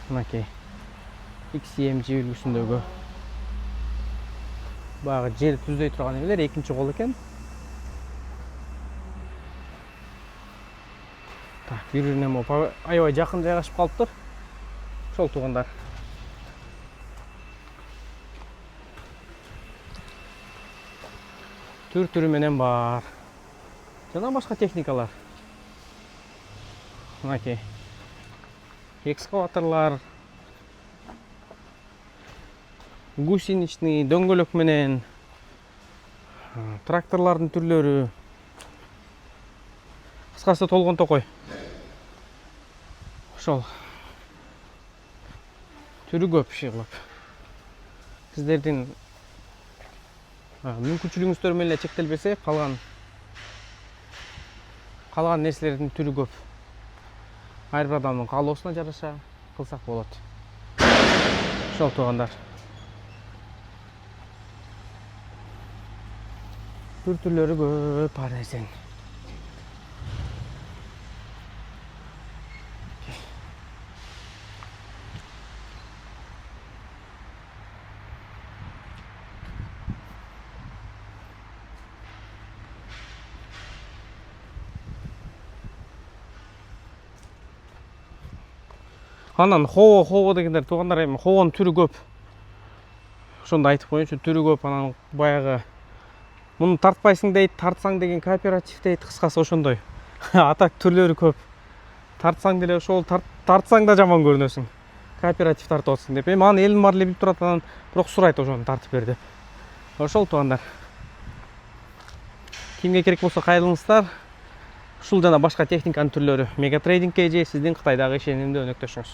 мынакей XCMG үлгісіндегі бағы жер түздей тұрған емелер екінші қол екен. Так, бір-біріне аябай жақын жайғашып қалып тұр. Шол туғандар. Түр-түрі менен бар. Жана башқа техникалар. Мынакей экскаваторлар, гусеничный, дөңгөлөк менен, тракторлардын түрлөрү. Кыскасы толгон токой. Ошол. Түрү көп шыгылып. Сиздердин мүмкүнчүлүгүңүздөр менен эле чектелбесе, калган нерселердин түрү көп. Ар бир адамдын каалоосуна жараша кылсак болот. Ошол туугандар. Түрлөрү көп бар нерсенин. Анан хоо дегендер туугандар, эми хоонун түрү көп. Ошондо айтып коеюнчу, түрү көп. Анан баягы муну тартпайсың дейт, тартсаң деген кооператив дейт, кыскасы ошондой. Атак түрлөрү көп. Тартсаң деле ошол, тартсаң да жаман көрүнөсүң. Кооператив тартып атсың деп. Эми аны элим бар эле билип турат, анан бирок сурайт ошону тартып бер деп. Ошол туугандар. Кимге керек болсо кайрылыңыздар. Ушул жана башка техниканын түрлөрү Мегатрейдингке же сиздин Кытайдагы ишенимдүү өнөктөшүңүз.